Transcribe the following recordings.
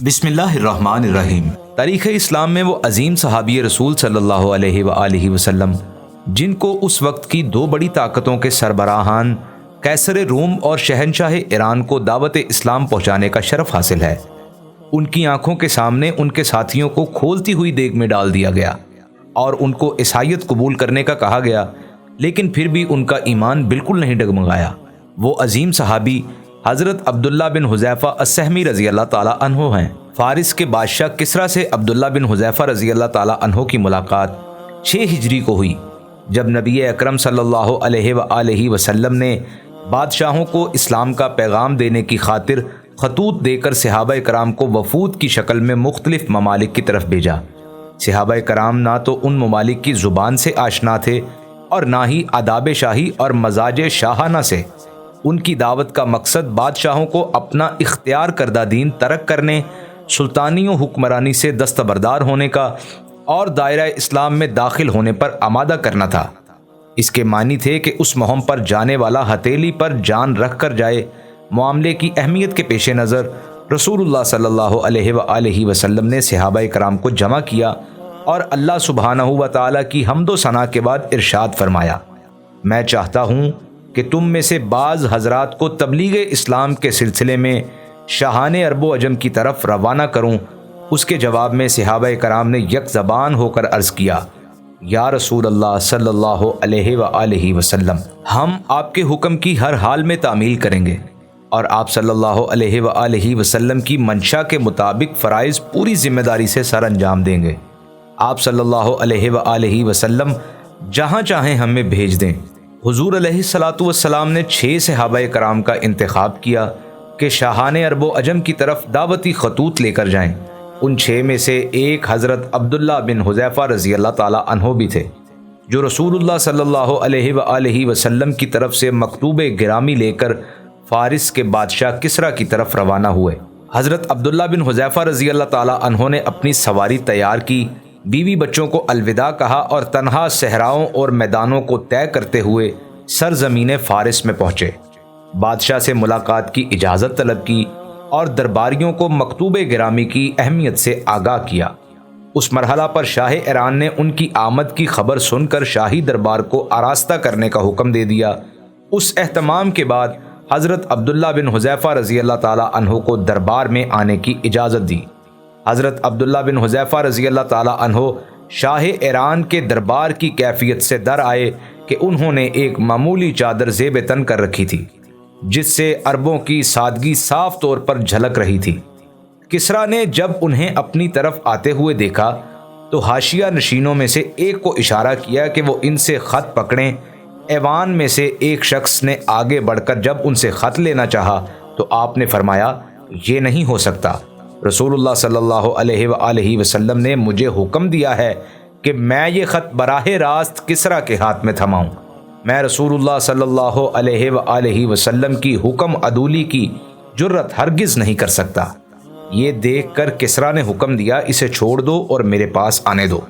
بسم اللہ الرحمن الرحیم۔ تاریخ اسلام میں وہ عظیم صحابی رسول صلی اللہ علیہ وآلہ وسلم جن کو اس وقت کی دو بڑی طاقتوں کے سربراہان قیصر روم اور شہنشاہ ایران کو دعوت اسلام پہنچانے کا شرف حاصل ہے، ان کی آنکھوں کے سامنے ان کے ساتھیوں کو کھولتی ہوئی دیگ میں ڈال دیا گیا اور ان کو عیسائیت قبول کرنے کا کہا گیا، لیکن پھر بھی ان کا ایمان بالکل نہیں ڈگمگایا۔ وہ عظیم صحابی حضرت عبداللہ بن حذیفہ السہمی رضی اللہ تعالیٰ عنہ ہیں۔ فارس کے بادشاہ کسریٰ سے عبداللہ بن حذیفہ رضی اللہ تعالیٰ عنہ کی ملاقات 6 ہجری کو ہوئی، جب نبی اکرم صلی اللہ علیہ وآلہ وسلم نے بادشاہوں کو اسلام کا پیغام دینے کی خاطر خطوط دے کر صحابہ کرام کو وفود کی شکل میں مختلف ممالک کی طرف بھیجا۔ صحابہ کرام نہ تو ان ممالک کی زبان سے آشنا تھے اور نہ ہی آداب شاہی اور مزاج شاہانہ سے۔ ان کی دعوت کا مقصد بادشاہوں کو اپنا اختیار کردہ دین ترک کرنے، سلطانی و حکمرانی سے دستبردار ہونے کا اور دائرہ اسلام میں داخل ہونے پر آمادہ کرنا تھا۔ اس کے معنی تھے کہ اس مہم پر جانے والا ہتھیلی پر جان رکھ کر جائے۔ معاملے کی اہمیت کے پیش نظر رسول اللہ صلی اللہ علیہ وآلہ وسلم نے صحابہ کرام کو جمع کیا اور اللہ سبحانہ و تعالیٰ کی حمد و ثنا کے بعد ارشاد فرمایا، میں چاہتا ہوں کہ تم میں سے بعض حضرات کو تبلیغ اسلام کے سلسلے میں شاہان عرب و عجم کی طرف روانہ کروں۔ اس کے جواب میں صحابہ کرام نے یک زبان ہو کر عرض کیا، یا رسول اللہ صلی اللہ علیہ وآلہ وسلم، ہم آپ کے حکم کی ہر حال میں تعمیل کریں گے اور آپ صلی اللہ علیہ وآلہ وسلم کی منشا کے مطابق فرائض پوری ذمہ داری سے سر انجام دیں گے۔ آپ صلی اللہ علیہ وآلہ وسلم جہاں چاہیں ہمیں بھیج دیں۔ حضور علیہ الصلاۃ والسلام نے 6 صحابہ کرام کا انتخاب کیا کہ شاہان عرب و عجم کی طرف دعوتی خطوط لے کر جائیں۔ ان 6 میں سے ایک حضرت عبداللہ بن حذیفہ رضی اللہ تعالیٰ عنہ بھی تھے، جو رسول اللہ صلی اللہ علیہ وآلہ وسلم کی طرف سے مکتوب گرامی لے کر فارس کے بادشاہ کسریٰ کی طرف روانہ ہوئے۔ حضرت عبداللہ بن حذیفہ رضی اللہ تعالیٰ عنہ نے اپنی سواری تیار کی، بیوی بچوں کو الوداع کہا اور تنہا صحراؤں اور میدانوں کو طے کرتے ہوئے سرزمین فارس میں پہنچے۔ بادشاہ سے ملاقات کی اجازت طلب کی اور درباریوں کو مکتوب گرامی کی اہمیت سے آگاہ کیا۔ اس مرحلہ پر شاہ ایران نے ان کی آمد کی خبر سن کر شاہی دربار کو آراستہ کرنے کا حکم دے دیا۔ اس اہتمام کے بعد حضرت عبداللہ بن حذیفہ رضی اللہ تعالیٰ عنہ کو دربار میں آنے کی اجازت دی۔ حضرت عبداللہ بن حذیفہ رضی اللہ تعالیٰ عنہ شاہ ایران کے دربار کی کیفیت سے در آئے کہ انہوں نے ایک معمولی چادر زیب تن کر رکھی تھی، جس سے عربوں کی سادگی صاف طور پر جھلک رہی تھی۔ کسریٰ نے جب انہیں اپنی طرف آتے ہوئے دیکھا تو حاشیہ نشینوں میں سے ایک کو اشارہ کیا کہ وہ ان سے خط پکڑیں۔ ایوان میں سے ایک شخص نے آگے بڑھ کر جب ان سے خط لینا چاہا تو آپ نے فرمایا، یہ نہیں ہو سکتا۔ رسول اللہ صلی اللہ علیہ وآلہ وسلم نے مجھے حکم دیا ہے کہ میں یہ خط براہ راست کسریٰ کے ہاتھ میں تھماؤں۔ میں رسول اللہ صلی اللہ علیہ وآلہ وسلم کی حکم عدولی کی جرت ہرگز نہیں کر سکتا۔ یہ دیکھ کر کسریٰ نے حکم دیا، اسے چھوڑ دو اور میرے پاس آنے دو۔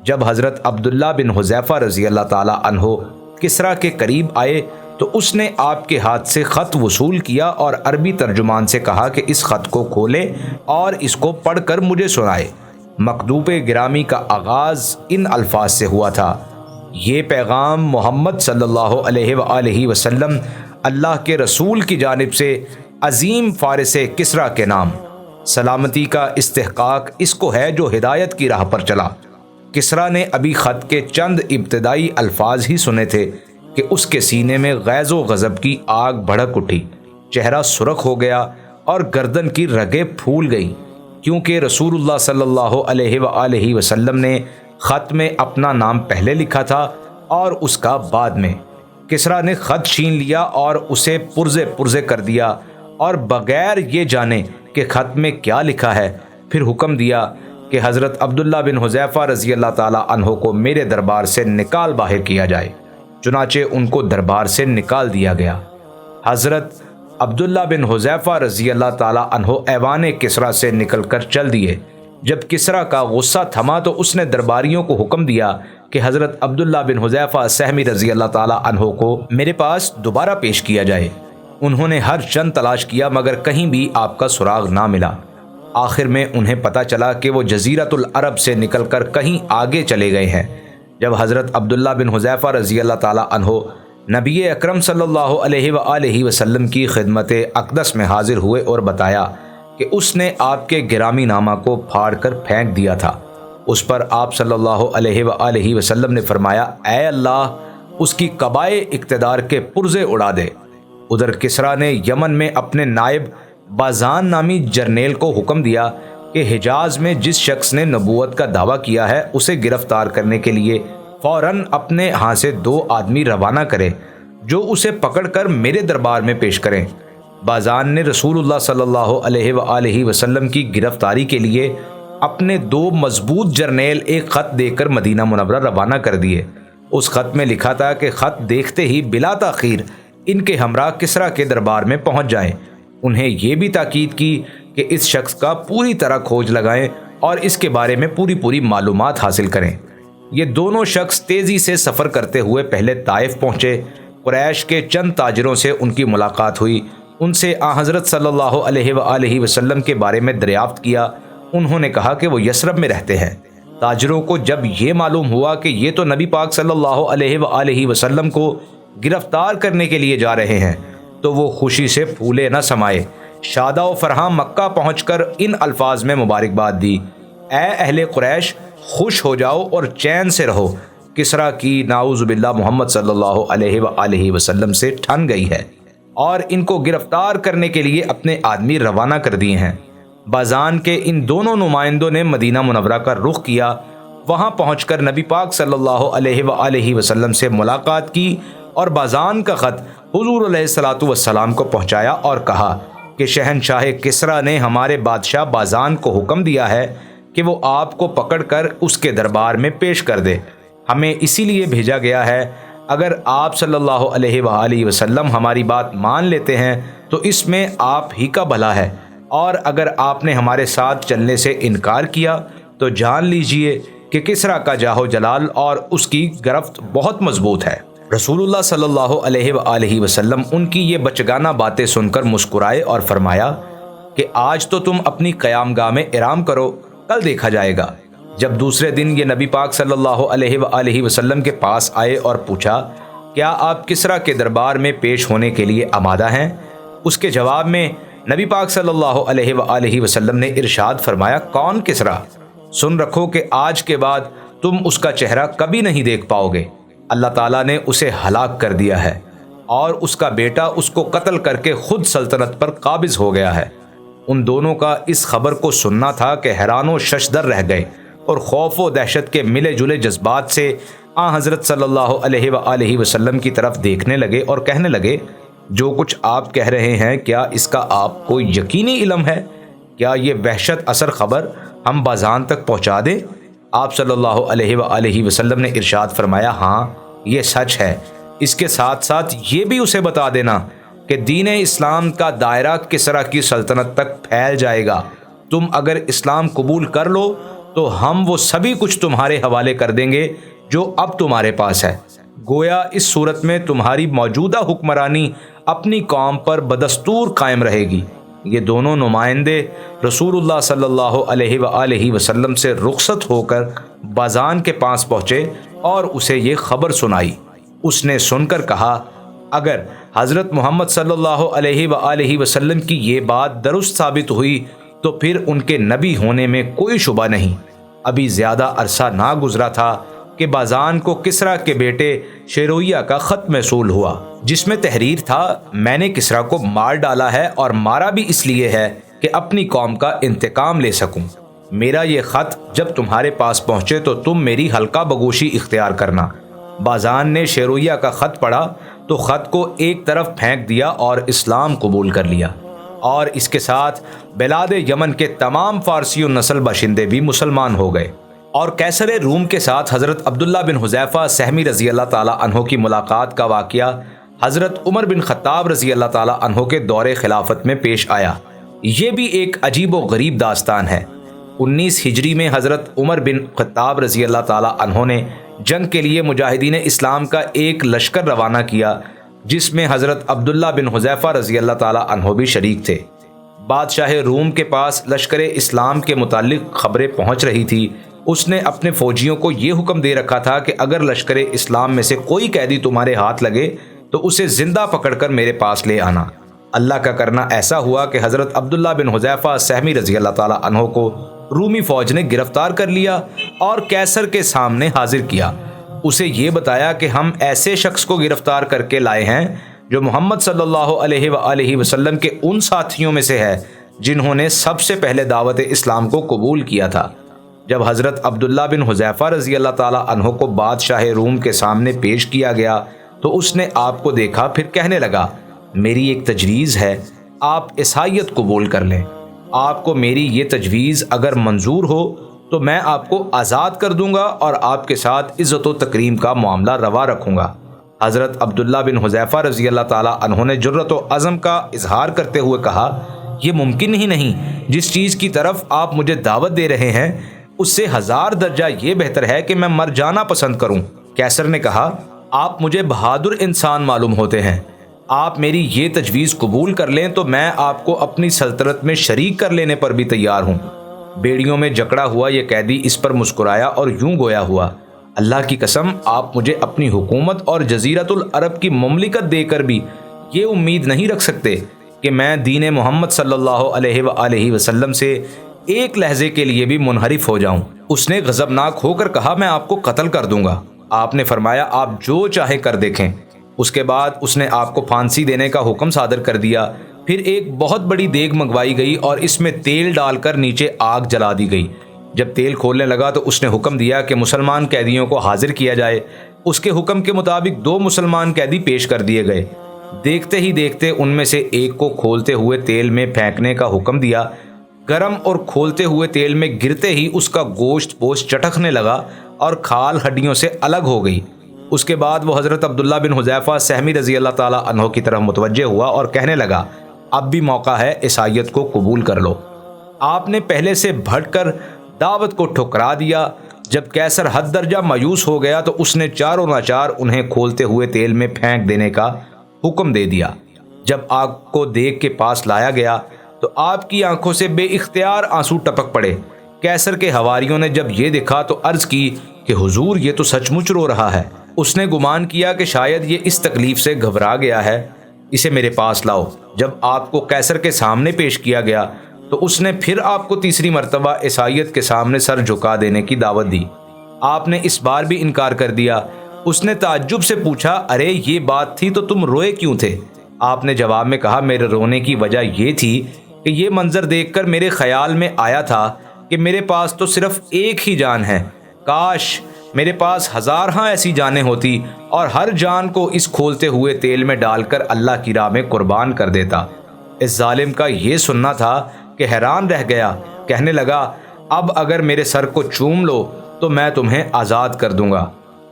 جب حضرت عبداللہ بن حذیفہ رضی اللہ تعالیٰ عنہ کسریٰ کے قریب آئے تو اس نے آپ کے ہاتھ سے خط وصول کیا اور عربی ترجمان سے کہا کہ اس خط کو کھولے اور اس کو پڑھ کر مجھے سنائے۔ مکتوب گرامی کا آغاز ان الفاظ سے ہوا تھا، یہ پیغام محمد صلی اللہ علیہ وآلہ وسلم اللہ کے رسول کی جانب سے عظیم فارس کسریٰ کے نام، سلامتی کا استحقاق اس کو ہے جو ہدایت کی راہ پر چلا۔ کسریٰ نے ابھی خط کے چند ابتدائی الفاظ ہی سنے تھے کہ اس کے سینے میں غیظ و غضب کی آگ بھڑک اٹھی، چہرہ سرخ ہو گیا اور گردن کی رگیں پھول گئیں، کیونکہ رسول اللہ صلی اللہ علیہ وآلہ وسلم نے خط میں اپنا نام پہلے لکھا تھا اور اس کا بعد میں۔ کسریٰ نے خط چھین لیا اور اسے پرزے پرزے کر دیا اور بغیر یہ جانے کہ خط میں کیا لکھا ہے پھر حکم دیا کہ حضرت عبداللہ بن حذیفہ رضی اللہ تعالیٰ عنہ کو میرے دربار سے نکال باہر کیا جائے۔ چنانچہ ان کو دربار سے نکال دیا گیا۔ حضرت عبداللہ بن حذیفہ رضی اللہ تعالیٰ عنہ ایوان کسریٰ سے نکل کر چل دیے۔ جب کسریٰ کا غصہ تھما تو اس نے درباریوں کو حکم دیا کہ حضرت عبداللہ بن حذیفہ السہمی رضی اللہ تعالیٰ عنہ کو میرے پاس دوبارہ پیش کیا جائے۔ انہوں نے ہر چند تلاش کیا مگر کہیں بھی آپ کا سراغ نہ ملا۔ آخر میں انہیں پتہ چلا کہ وہ جزیرۃ العرب سے نکل کر کہیں آگے چلے گئے ہیں۔ جب حضرت عبداللہ بن حذیفہ رضی اللہ تعالی عنہ نبی اکرم صلی اللہ علیہ وآلہ وسلم کی خدمت اقدس میں حاضر ہوئے اور بتایا کہ اس نے آپ کے گرامی نامہ کو پھاڑ کر پھینک دیا تھا، اس پر آپ صلی اللہ علیہ وآلہ وسلم نے فرمایا، اے اللہ اس کی قبائے اقتدار کے پرزے اڑا دے۔ ادھر کسریٰ نے یمن میں اپنے نائب بازان نامی جرنیل کو حکم دیا کہ حجاز میں جس شخص نے نبوت کا دعویٰ کیا ہے اسے گرفتار کرنے کے لیے فوراً اپنے ہاں سے 2 آدمی روانہ کرے جو اسے پکڑ کر میرے دربار میں پیش کریں۔ بازان نے رسول اللہ صلی اللہ علیہ وآلہ وسلم کی گرفتاری کے لیے اپنے 2 مضبوط جرنیل ایک خط دے کر مدینہ منورہ روانہ کر دیے۔ اس خط میں لکھا تھا کہ خط دیکھتے ہی بلا تاخیر ان کے ہمراہ کسریٰ کے دربار میں پہنچ جائیں۔ انہیں یہ بھی تاکید کی کہ اس شخص کا پوری طرح کھوج لگائیں اور اس کے بارے میں پوری معلومات حاصل کریں۔ یہ دونوں شخص تیزی سے سفر کرتے ہوئے پہلے طائف پہنچے۔ قریش کے چند تاجروں سے ان کی ملاقات ہوئی، ان سے حضرت صلی اللہ علیہ وآلہ وسلم کے بارے میں دریافت کیا۔ انہوں نے کہا کہ وہ یثرب میں رہتے ہیں۔ تاجروں کو جب یہ معلوم ہوا کہ یہ تو نبی پاک صلی اللہ علیہ وآلہ وسلم کو گرفتار کرنے کے لیے جا رہے ہیں تو وہ خوشی سے پھولے نہ سمائے۔ شادہ و فرحاں مکہ پہنچ کر ان الفاظ میں مبارکباد دی، اے اہل قریش خوش ہو جاؤ اور چین سے رہو، کسریٰ کی نعوذ باللہ محمد صلی اللہ علیہ وآلہ وسلم سے ٹھن گئی ہے اور ان کو گرفتار کرنے کے لیے اپنے آدمی روانہ کر دیے ہیں۔ بازان کے ان دونوں نمائندوں نے مدینہ منورہ کا رخ کیا۔ وہاں پہنچ کر نبی پاک صلی اللہ علیہ وآلہ وسلم سے ملاقات کی اور بازان کا خط حضور علیہ الصلوۃ والسلام کو پہنچایا اور کہا کہ شہنشاہ کسریٰ نے ہمارے بادشاہ بازان کو حکم دیا ہے کہ وہ آپ کو پکڑ کر اس کے دربار میں پیش کر دے۔ ہمیں اسی لیے بھیجا گیا ہے، اگر آپ صلی اللہ علیہ وآلہ وسلم ہماری بات مان لیتے ہیں تو اس میں آپ ہی کا بھلا ہے، اور اگر آپ نے ہمارے ساتھ چلنے سے انکار کیا تو جان لیجئے کہ کسریٰ کا جاہ و جلال اور اس کی گرفت بہت مضبوط ہے۔ رسول اللہ صلی اللہ علیہ وآلہ وسلم ان کی یہ بچگانہ باتیں سن کر مسکرائے اور فرمایا کہ آج تو تم اپنی قیام گاہ میں آرام کرو، کل دیکھا جائے گا۔ جب دوسرے دن یہ نبی پاک صلی اللہ علیہ وآلہ وسلم کے پاس آئے اور پوچھا، کیا آپ کسریٰ کے دربار میں پیش ہونے کے لیے آمادہ ہیں؟ اس کے جواب میں نبی پاک صلی اللہ علیہ وآلہ وسلم نے ارشاد فرمایا، کون کسریٰ؟ سن رکھو کہ آج کے بعد تم اس کا چہرہ کبھی نہیں دیکھ پاؤ گے۔ اللہ تعالیٰ نے اسے ہلاک کر دیا ہے اور اس کا بیٹا اس کو قتل کر کے خود سلطنت پر قابض ہو گیا ہے۔ ان دونوں کا اس خبر کو سننا تھا کہ حیران و ششدر رہ گئے اور خوف و دہشت کے ملے جلے جذبات سے حضرت صلی اللہ علیہ وآلہ وسلم کی طرف دیکھنے لگے اور کہنے لگے، جو کچھ آپ کہہ رہے ہیں کیا اس کا آپ کو یقینی علم ہے؟ کیا یہ وحشت اثر خبر ہم بازان تک پہنچا دیں؟ آپ صلی اللہ علیہ وآلہ وسلم نے ارشاد فرمایا، ہاں یہ سچ ہے۔ اس کے ساتھ ساتھ یہ بھی اسے بتا دینا کہ دین اسلام کا دائرہ کسریٰ کی سلطنت تک پھیل جائے گا۔ تم اگر اسلام قبول کر لو تو ہم وہ سبھی کچھ تمہارے حوالے کر دیں گے جو اب تمہارے پاس ہے۔ گویا اس صورت میں تمہاری موجودہ حکمرانی اپنی قوم پر بدستور قائم رہے گی۔ یہ دونوں نمائندے رسول اللہ صلی اللہ علیہ وآلہ وسلم سے رخصت ہو کر بازان کے پاس پہنچے اور اسے یہ خبر سنائی۔ اس نے سن کر کہا، اگر حضرت محمد صلی اللہ علیہ وآلہ وسلم کی یہ بات درست ثابت ہوئی تو پھر ان کے نبی ہونے میں کوئی شبہ نہیں۔ ابھی زیادہ عرصہ نہ گزرا تھا کہ بازان کو کسریٰ کے بیٹے شیرویہ کا خط موصول ہوا، جس میں تحریر تھا، میں نے کسریٰ کو مار ڈالا ہے اور مارا بھی اس لیے ہے کہ اپنی قوم کا انتقام لے سکوں۔ میرا یہ خط جب تمہارے پاس پہنچے تو تم میری حلقہ بگوشی اختیار کرنا۔ بازان نے شیرویہ کا خط پڑھا تو خط کو ایک طرف پھینک دیا اور اسلام قبول کر لیا، اور اس کے ساتھ بلاد یمن کے تمام فارسی و نسل باشندے بھی مسلمان ہو گئے۔ اور قیصر روم کے ساتھ حضرت عبداللہ بن حذیفہ سہمی رضی اللہ تعالی عنہ کی ملاقات کا واقعہ حضرت عمر بن خطاب رضی اللہ تعالی عنہ کے دور خلافت میں پیش آیا۔ یہ بھی ایک عجیب و غریب داستان ہے۔ 19 ہجری میں حضرت عمر بن خطاب رضی اللہ تعالی عنہ نے جنگ کے لیے مجاہدین اسلام کا ایک لشکر روانہ کیا، جس میں حضرت عبداللہ بن حذیفہ رضی اللہ تعالی عنہ بھی شریک تھے۔ بادشاہ روم کے پاس لشکر اسلام کے متعلق خبریں پہنچ رہی تھی، اس نے اپنے فوجیوں کو یہ حکم دے رکھا تھا کہ اگر لشکر اسلام میں سے کوئی قیدی تمہارے ہاتھ لگے تو اسے زندہ پکڑ کر میرے پاس لے آنا۔ اللہ کا کرنا ایسا ہوا کہ حضرت عبداللہ بن حذیفہ سہمی رضی اللہ تعالی عنہ کو رومی فوج نے گرفتار کر لیا اور کیسر کے سامنے حاضر کیا۔ اسے یہ بتایا کہ ہم ایسے شخص کو گرفتار کر کے لائے ہیں جو محمد صلی اللہ علیہ وآلہ وسلم کے ان ساتھیوں میں سے ہے جنہوں نے سب سے پہلے دعوت اسلام کو قبول کیا تھا۔ جب حضرت عبداللہ بن حذیفہ رضی اللہ تعالی عنہ کو بادشاہ روم کے سامنے پیش کیا گیا تو اس نے آپ کو دیکھا، پھر کہنے لگا، میری ایک تجویز ہے، آپ عیسائیت قبول کر لیں۔ آپ کو میری یہ تجویز اگر منظور ہو تو میں آپ کو آزاد کر دوں گا اور آپ کے ساتھ عزت و تکریم کا معاملہ روا رکھوں گا۔ حضرت عبداللہ بن حذیفہ رضی اللہ تعالی عنہ نے جرأت و عزم کا اظہار کرتے ہوئے کہا، یہ ممکن ہی نہیں، جس چیز کی طرف آپ مجھے دعوت دے رہے ہیں اس سے 1000 درجہ یہ بہتر ہے کہ میں مر جانا پسند کروں۔ کیسر نے کہا، آپ مجھے بہادر انسان معلوم ہوتے ہیں، آپ میری یہ تجویز قبول کر لیں تو میں آپ کو اپنی سلطنت میں شریک کر لینے پر بھی تیار ہوں۔ بیڑیوں میں جکڑا ہوا یہ قیدی اس پر مسکرایا اور یوں گویا ہوا، اللہ کی قسم، آپ مجھے اپنی حکومت اور جزیرۃ العرب کی مملکت دے کر بھی یہ امید نہیں رکھ سکتے کہ میں دین محمد صلی اللہ علیہ وآلہ وسلم سے ایک لحظے کے لیے بھی منحرف ہو جاؤں۔ اس نے غضبناک ہو کر کہا، میں آپ کو قتل کر دوں گا۔ آپ نے فرمایا، آپ جو چاہے کر دیکھیں۔ اس کے بعد اس نے آپ کو پھانسی دینے کا حکم صادر کر دیا۔ پھر ایک بہت بڑی دیگ منگوائی گئی اور اس میں تیل ڈال کر نیچے آگ جلا دی گئی۔ جب تیل کھولنے لگا تو اس نے حکم دیا کہ مسلمان قیدیوں کو حاضر کیا جائے۔ اس کے حکم کے مطابق 2 مسلمان قیدی پیش کر دیے گئے۔ دیکھتے ہی دیکھتے ان میں سے ایک کو کھولتے ہوئے تیل میں پھینکنے کا حکم دیا۔ گرم اور کھولتے ہوئے تیل میں گرتے ہی اس کا گوشت پوشت چٹکنے لگا اور کھال ہڈیوں سے الگ ہو گئی۔ اس کے بعد وہ حضرت عبداللہ بن حذیفہ سہمی رضی اللہ تعالی عنہ کی طرف متوجہ ہوا اور کہنے لگا، اب بھی موقع ہے، عیسائیت کو قبول کر لو۔ آپ نے پہلے سے بھٹ کر دعوت کو ٹھکرا دیا۔ جب کیسر حد درجہ مایوس ہو گیا تو اس نے چاروں ناچار انہیں کھولتے ہوئے تیل میں پھینک دینے کا حکم دے دیا۔ جب آگ کو دیگ کے پاس لایا گیا تو آپ کی آنکھوں سے بے اختیار آنسو ٹپک پڑے۔ کیسر کے حواریوں نے جب یہ دیکھا تو عرض کی کہ حضور، یہ تو سچ مچ رو رہا ہے۔ اس نے گمان کیا کہ شاید یہ اس تکلیف سے گھبرا گیا ہے، اسے میرے پاس لاؤ۔ جب آپ کو کیسر کے سامنے پیش کیا گیا تو اس نے پھر آپ کو تیسری مرتبہ عیسائیت کے سامنے سر جھکا دینے کی دعوت دی۔ آپ نے اس بار بھی انکار کر دیا۔ اس نے تعجب سے پوچھا، ارے یہ بات تھی تو تم روئے کیوں تھے؟ آپ نے جواب میں کہا، میرے رونے کی وجہ یہ تھی کہ یہ منظر دیکھ کر میرے خیال میں آیا تھا کہ میرے پاس تو صرف ایک ہی جان ہے، کاش میرے پاس 1000 ایسی جانیں ہوتی اور ہر جان کو اس کھولتے ہوئے تیل میں ڈال کر اللہ کی راہ میں قربان کر دیتا۔ اس ظالم کا یہ سننا تھا کہ حیران رہ گیا، کہنے لگا، اب اگر میرے سر کو چوم لو تو میں تمہیں آزاد کر دوں گا۔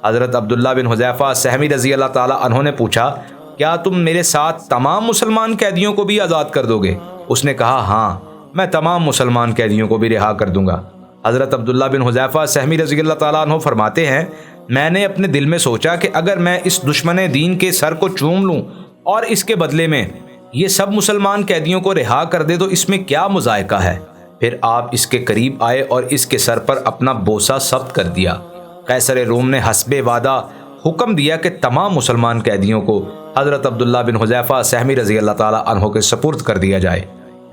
حضرت عبداللہ بن حذیفہ سہمی رضی اللہ تعالی عنہ نے پوچھا، کیا تم میرے ساتھ تمام مسلمان قیدیوں کو بھی آزاد کر دو گے؟ اس نے کہا، ہاں، میں تمام مسلمان قیدیوں کو بھی رہا کر دوں گا۔ حضرت عبداللہ بن حذیفہ سہمی رضی اللہ تعالیٰ عنہ فرماتے ہیں، میں نے اپنے دل میں سوچا کہ اگر میں اس دشمن دین کے سر کو چوم لوں اور اس کے بدلے میں یہ سب مسلمان قیدیوں کو رہا کر دے تو اس میں کیا مذائقہ ہے۔ پھر آپ اس کے قریب آئے اور اس کے سر پر اپنا بوسہ ثبت کر دیا۔ قیصر روم نے حسب وعدہ حکم دیا کہ تمام مسلمان قیدیوں کو حضرت عبداللہ بن حذیفہ سہمی رضی اللہ تعالیٰ عنہ کے سپرد کر دیا جائے۔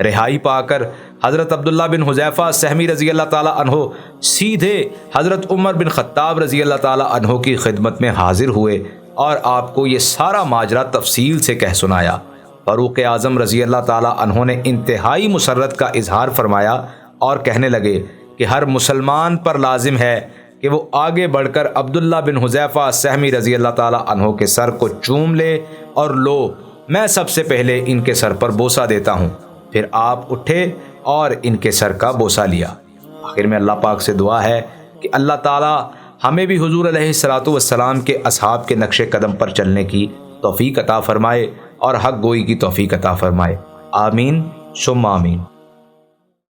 رہائی پا کر حضرت عبداللہ بن حذیفہ سہمی رضی اللہ تعالیٰ عنہ سیدھے حضرت عمر بن خطاب رضی اللہ تعالیٰ عنہ کی خدمت میں حاضر ہوئے اور آپ کو یہ سارا ماجرا تفصیل سے کہہ سنایا۔ فاروق اعظم رضی اللہ تعالیٰ عنہ نے انتہائی مسرت کا اظہار فرمایا اور کہنے لگے کہ ہر مسلمان پر لازم ہے کہ وہ آگے بڑھ کر عبداللہ بن حذیفہ سہمی رضی اللہ تعالیٰ عنہ کے سر کو چوم لے اور لو، میں سب سے پہلے ان کے سر پر بوسہ دیتا ہوں۔ پھر آپ اٹھے اور ان کے سر کا بوسہ لیا۔ آخر میں اللہ پاک سے دعا ہے کہ اللہ تعالیٰ ہمیں بھی حضور علیہ الصلوۃ والسلام کے اصحاب کے نقش قدم پر چلنے کی توفیق عطا فرمائے اور حق گوئی کی توفیق عطا فرمائے۔ آمین ثم آمین۔